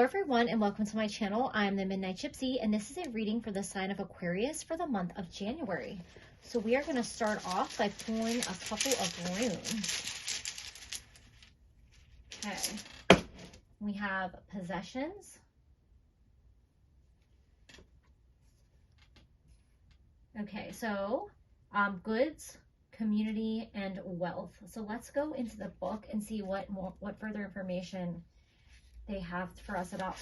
everyone, and welcome to my channel. I'm the Midnight Gypsy, and this is a reading for the sign of Aquarius for the month of January. So we are going to start off by pulling a couple of runes. Okay. We have possessions. Okay, so goods, community, and wealth. So let's go into the book and see what further information they have for us about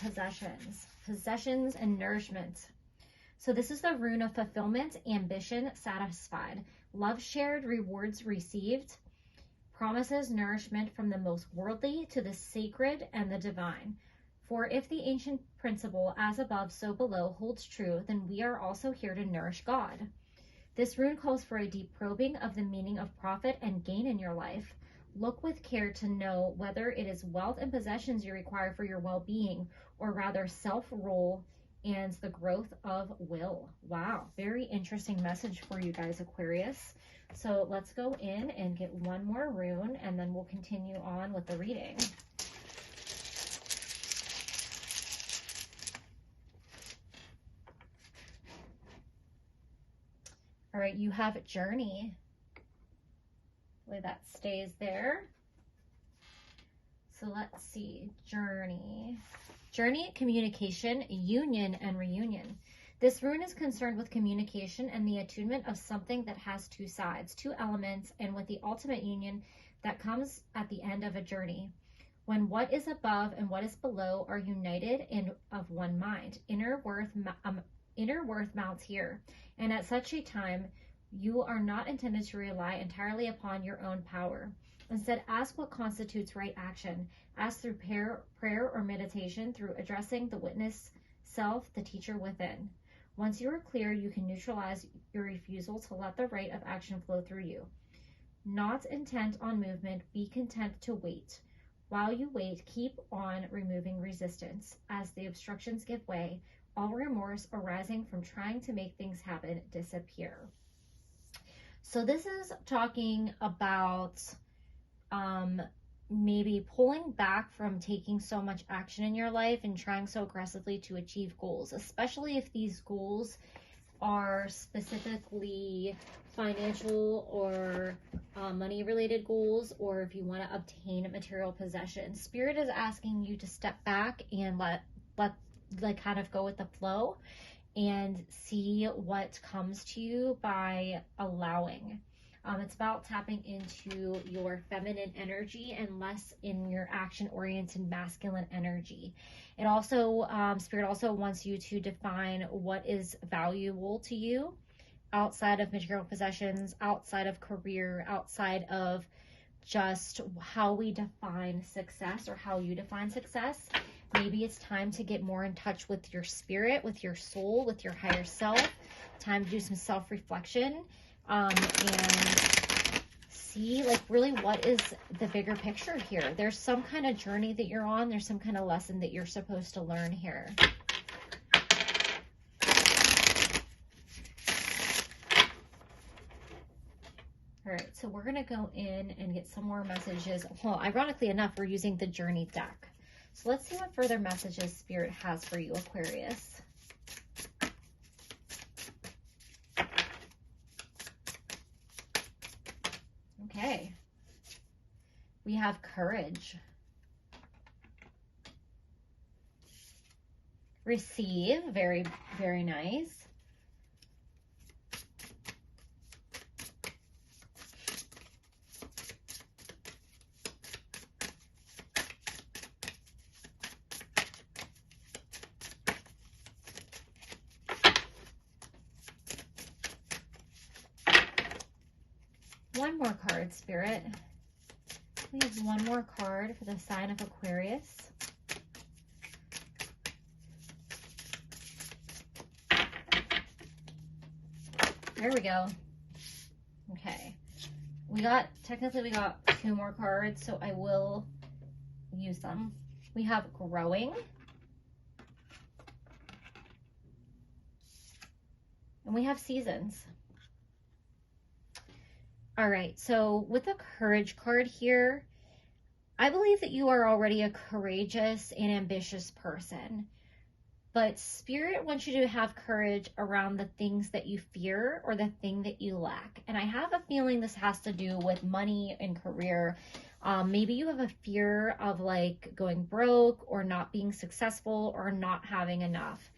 possessions and nourishment. So this is the rune of fulfillment, ambition satisfied, love shared, rewards received, promises nourishment from the most worldly to the sacred and the divine. For if the ancient principle, as above, so below, holds true, then we are also here to nourish God. This rune calls for a deep probing of the meaning of profit and gain in your life. Look with care to know whether it is wealth and possessions you require for your well-being, or rather self-rule and the growth of will. Wow, very interesting message for you guys, Aquarius. So let's go in and get one more rune, and then we'll continue on with the reading. All right, you have Journey. Way that stays there. So let's see, Journey, communication, union, and reunion. This rune is concerned with communication and the attunement of something that has two sides, two elements, and with the ultimate union that comes at the end of a journey. When what is above and what is below are united and of one mind, inner worth mounts here. And at such a time, you are not intended to rely entirely upon your own power. Instead, ask what constitutes right action. Ask through prayer or meditation, through addressing the witness self, the teacher within. Once you are clear, you can neutralize your refusal to let the right of action flow through you. Not intent on movement, be content to wait. While you wait, keep on removing resistance. As the obstructions give way, all remorse arising from trying to make things happen disappear. So this is talking about maybe pulling back from taking so much action in your life and trying so aggressively to achieve goals, especially if these goals are specifically financial or money related goals, or if you want to obtain material possessions. Spirit is asking you to step back and let kind of go with the flow and see what comes to you by allowing. It's about tapping into your feminine energy and less in your action-oriented masculine energy. It also, Spirit also wants you to define what is valuable to you outside of material possessions, outside of career, outside of just how we define success or how you define success. Maybe it's time to get more in touch with your spirit, with your soul, with your higher self. Time to do some self-reflection and see like really what is the bigger picture here. There's some kind of journey that you're on. There's some kind of lesson that you're supposed to learn here. All right, so we're going to go in and get some more messages. Well, ironically enough, we're using the Journey deck. So let's see what further messages Spirit has for you, Aquarius. Okay. We have Courage. Receive, very, very nice. One more card, Spirit. We have one more card for the sign of Aquarius. There we go. Okay. Technically we got two more cards, so I will use them. We have Growing. And we have Seasons. All right, so with the Courage card here, I believe that you are already a courageous and ambitious person, but Spirit wants you to have courage around the things that you fear or the thing that you lack. And I have a feeling this has to do with money and career. Maybe you have a fear of like going broke or not being successful or not having enough.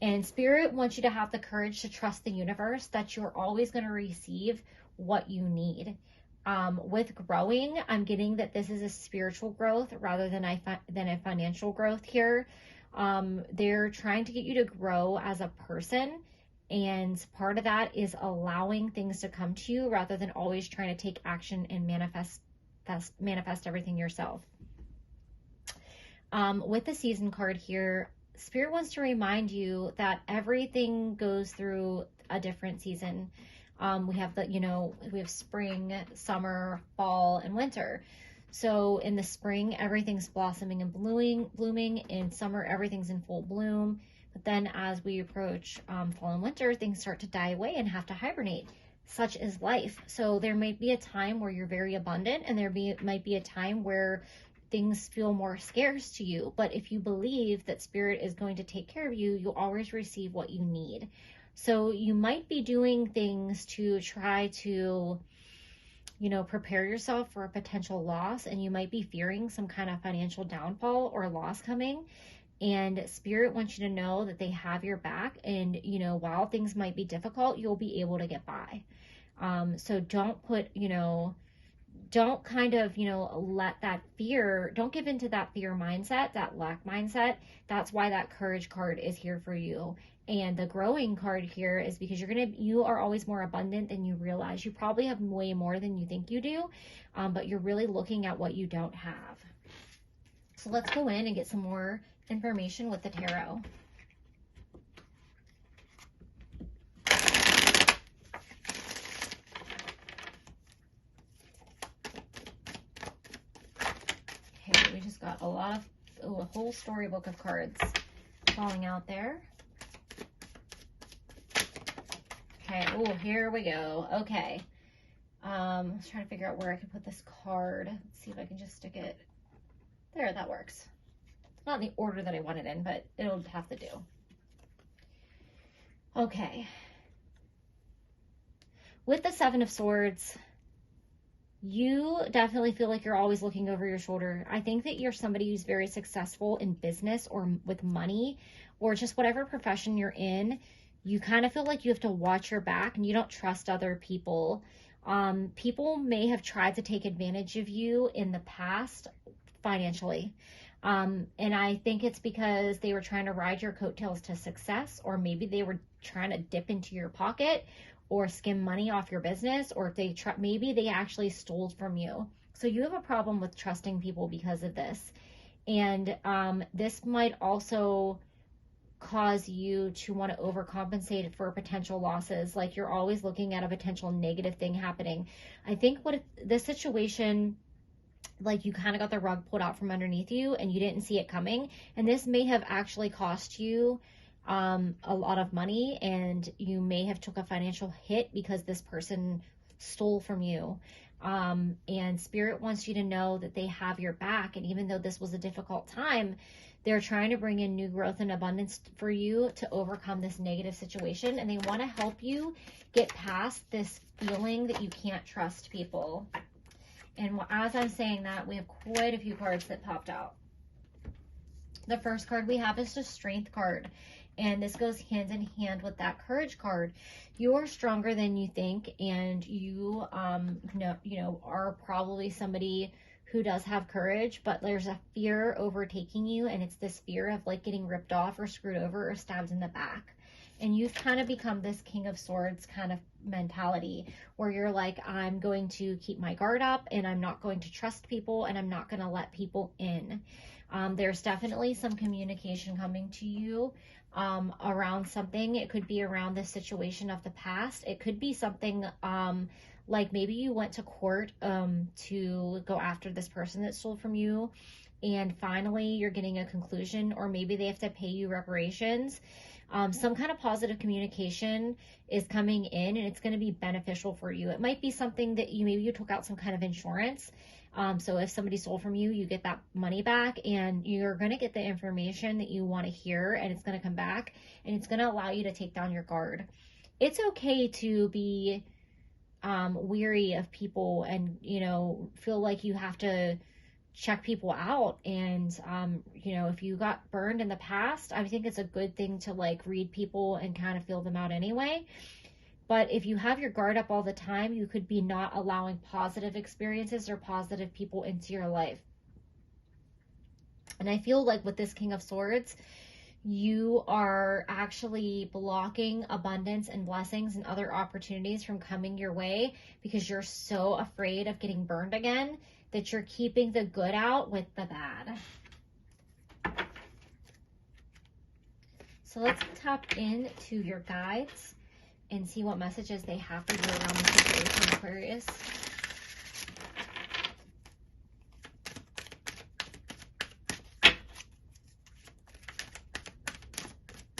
And Spirit wants you to have the courage to trust the universe that you're always going to receive what you need. With growing, I'm getting that this is a spiritual growth rather than a financial growth here. They're trying to get you to grow as a person, and part of that is allowing things to come to you rather than always trying to take action and manifest everything yourself. With the season card here, Spirit wants to remind you that everything goes through a different season. We have we have spring, summer, fall, and winter. So in the spring, everything's blossoming and blooming. In summer, everything's in full bloom. But then as we approach fall and winter, things start to die away and have to hibernate. Such is life. So there might be a time where you're very abundant, and might be a time where things feel more scarce to you. But if you believe that Spirit is going to take care of you, you'll always receive what you need. So you might be doing things to try to, prepare yourself for a potential loss, and you might be fearing some kind of financial downfall or loss coming. And Spirit wants you to know that they have your back, and, while things might be difficult, you'll be able to get by. So don't let that fear, don't give into that fear mindset, that lack mindset. That's why that courage card is here for you. And the growing card here is because you are always more abundant than you realize. You probably have way more than you think you do, but you're really looking at what you don't have. So let's go in and get some more information with the tarot. Okay, we just got a whole storybook of cards falling out there. Okay, oh, here we go. Okay. Let's try to figure out where I can put this card. Let's see if I can just stick it. There, that works. Not in the order that I want it in, but it'll have to do. Okay. With the Seven of Swords, you definitely feel like you're always looking over your shoulder. I think that you're somebody who's very successful in business or with money or just whatever profession you're in. You kind of feel like you have to watch your back and you don't trust other people. People may have tried to take advantage of you in the past financially. And I think it's because they were trying to ride your coattails to success, or maybe they were trying to dip into your pocket or skim money off your business, or if maybe they actually stole from you. So you have a problem with trusting people because of this. And this might also cause you to want to overcompensate for potential losses. Like you're always looking at a potential negative thing happening. I think this situation, like you kind of got the rug pulled out from underneath you and you didn't see it coming. And this may have actually cost you a lot of money, and you may have took a financial hit because this person stole from you. And Spirit wants you to know that they have your back. And even though this was a difficult time, they're trying to bring in new growth and abundance for you to overcome this negative situation. And they want to help you get past this feeling that you can't trust people. And as I'm saying that, we have quite a few cards that popped out. The first card we have is the Strength card. And this goes hand in hand with that Courage card. You're stronger than you think, and you are probably somebody who does have courage, but there's a fear overtaking you, and it's this fear of like getting ripped off or screwed over or stabbed in the back. And you've kind of become this King of Swords kind of mentality where you're like, I'm going to keep my guard up, and I'm not going to trust people, and I'm not going to let people in. There's definitely some communication coming to you around something. It could be around the situation of the past. It could be something Like maybe you went to court to go after this person that stole from you, and finally you're getting a conclusion, or maybe they have to pay you reparations. Some kind of positive communication is coming in, and it's going to be beneficial for you. It might be something that maybe you took out some kind of insurance. So if somebody stole from you, you get that money back, and you're going to get the information that you want to hear, and it's going to come back, and it's going to allow you to take down your guard. It's okay to be weary of people and, feel like you have to check people out. And, if you got burned in the past, I think it's a good thing to read people and kind of feel them out anyway. But if you have your guard up all the time, you could be not allowing positive experiences or positive people into your life. And I feel like with this King of Swords, you are actually blocking abundance and blessings and other opportunities from coming your way because you're so afraid of getting burned again that you're keeping the good out with the bad. So let's tap into your guides and see what messages they have for you around the situation, Aquarius.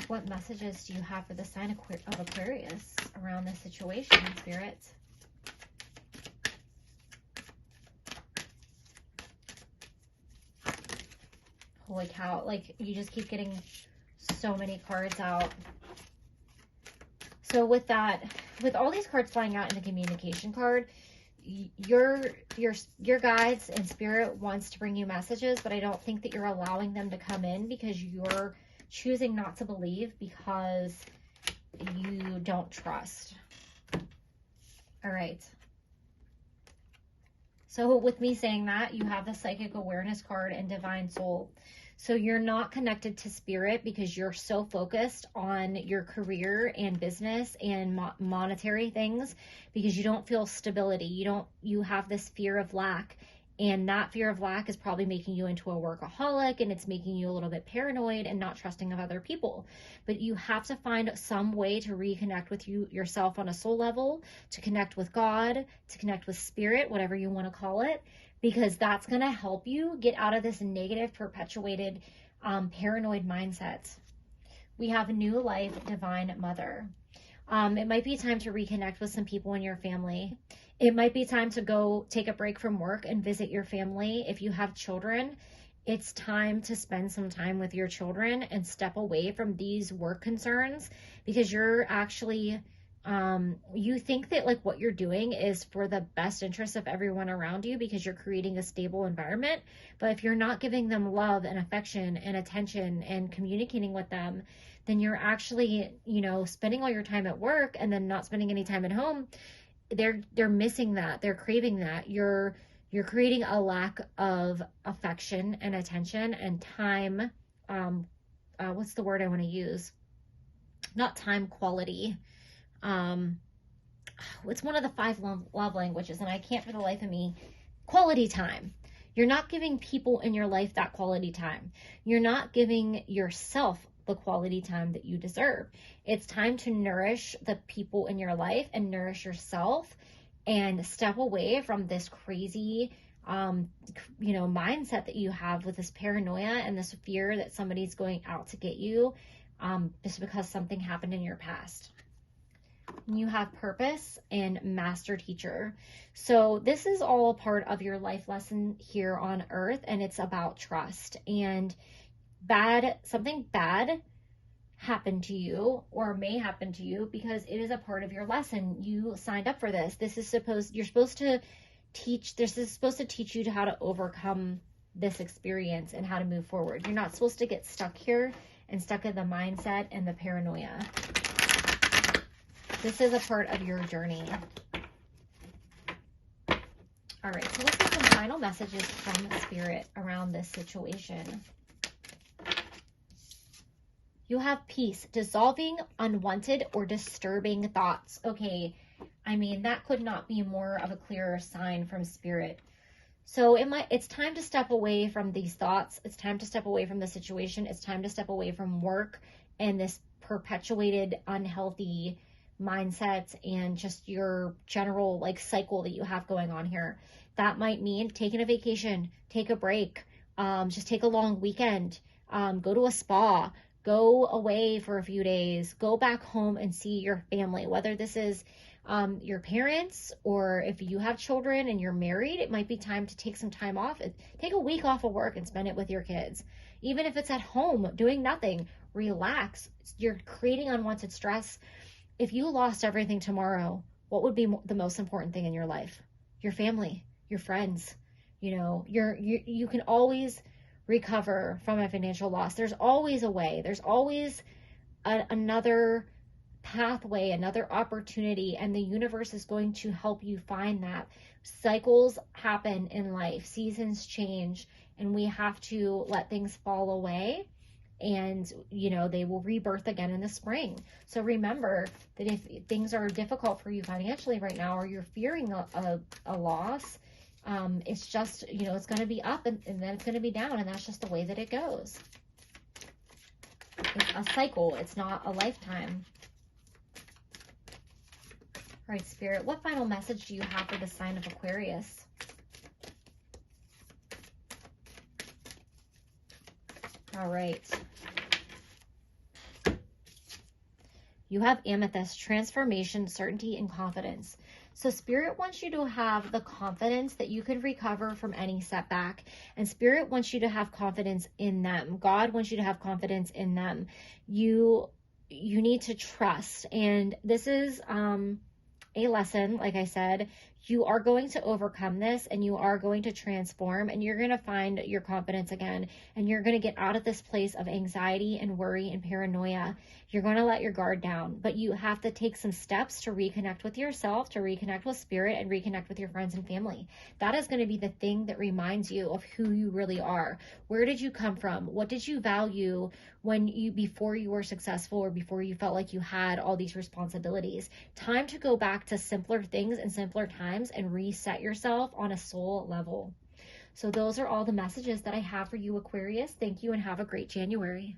What messages do you have for the sign of Aquarius around this situation, Spirit? Holy cow, you just keep getting so many cards out. So with all these cards flying out in the communication card, your guides and Spirit wants to bring you messages, but I don't think that you're allowing them to come in because you're choosing not to believe because you don't trust. All right. So with me saying that, you have the Psychic Awareness card and Divine Soul. So you're not connected to Spirit because you're so focused on your career and business and monetary things because you don't feel stability. You have this fear of lack, and that fear of lack is probably making you into a workaholic, and it's making you a little bit paranoid and not trusting of other people. But you have to find some way to reconnect with yourself on a soul level, to connect with God, to connect with Spirit, whatever you want to call it, because that's going to help you get out of this negative, perpetuated, paranoid mindset. We have a new life, Divine Mother. It might be time to reconnect with some people in your family. It might be time to go take a break from work and visit your family. If you have children, it's time to spend some time with your children and step away from these work concerns because you're actually, you think that what you're doing is for the best interest of everyone around you because you're creating a stable environment. But if you're not giving them love and affection and attention and communicating with them, then you're actually, spending all your time at work and then not spending any time at home. They're missing that. They're craving that. You're creating a lack of affection and attention and time. What's the word I want to use? Not time, quality. It's one of the 5 love languages, and I can't for the life of me. Quality time. You're not giving people in your life that quality time. You're not giving yourself the quality time that you deserve. It's time to nourish the people in your life and nourish yourself and step away from this crazy, mindset that you have with this paranoia and this fear that somebody's going out to get you, just because something happened in your past. You have Purpose and Master Teacher. So this is all a part of your life lesson here on Earth, and it's about trust. And something bad happened to you or may happen to you because it is a part of your lesson. You signed up for this. This is supposed to teach you how to overcome this experience and how to move forward. You're not supposed to get stuck here and stuck in the mindset and the paranoia. This is a part of your journey. All right, so let's get some final messages from Spirit around this situation. You have Peace, dissolving unwanted or disturbing thoughts. Okay, I mean, that could not be more of a clearer sign from Spirit. So it's time to step away from these thoughts. It's time to step away from the situation. It's time to step away from work and this perpetuated unhealthy mindset and just your general like cycle that you have going on here. That might mean taking a vacation, take a break, just take a long weekend, go to a spa, go away for a few days, go back home and see your family, whether this is your parents, or if you have children and you're married, it might be time to take some time off. Take a week off of work and spend it with your kids. Even if it's at home doing nothing, relax. You're creating unwanted stress. If you lost everything tomorrow, what would be the most important thing in your life? Your family, your friends. You know, you can always recover from a financial loss. There's always a way. There's always another pathway, another opportunity, and the universe is going to help you find that. Cycles happen in life, seasons change, and we have to let things fall away, and you know, they will rebirth again in the spring. So remember that if things are difficult for you financially right now, or you're fearing a loss, it's just, you know, it's going to be up and then it's going to be down, and that's just the way that it goes. It's a cycle. It's not a lifetime. All right, Spirit, what final message do you have for the sign of Aquarius? All right. You have Amethyst, transformation, certainty, and confidence. So Spirit wants you to have the confidence that you can recover from any setback. And Spirit wants you to have confidence in them. God wants you to have confidence in them. You need to trust. And this is a lesson, like I said. You are going to overcome this, and you are going to transform, and you're going to find your confidence again, and you're going to get out of this place of anxiety and worry and paranoia. You're going to let your guard down, but you have to take some steps to reconnect with yourself, to reconnect with Spirit, and reconnect with your friends and family. That is going to be the thing that reminds you of who you really are. Where did you come from? What did you value before you were successful, or before you felt like you had all these responsibilities? Time to go back to simpler things and simpler times and reset yourself on a soul level. So those are all the messages that I have for you, Aquarius. Thank you and have a great January.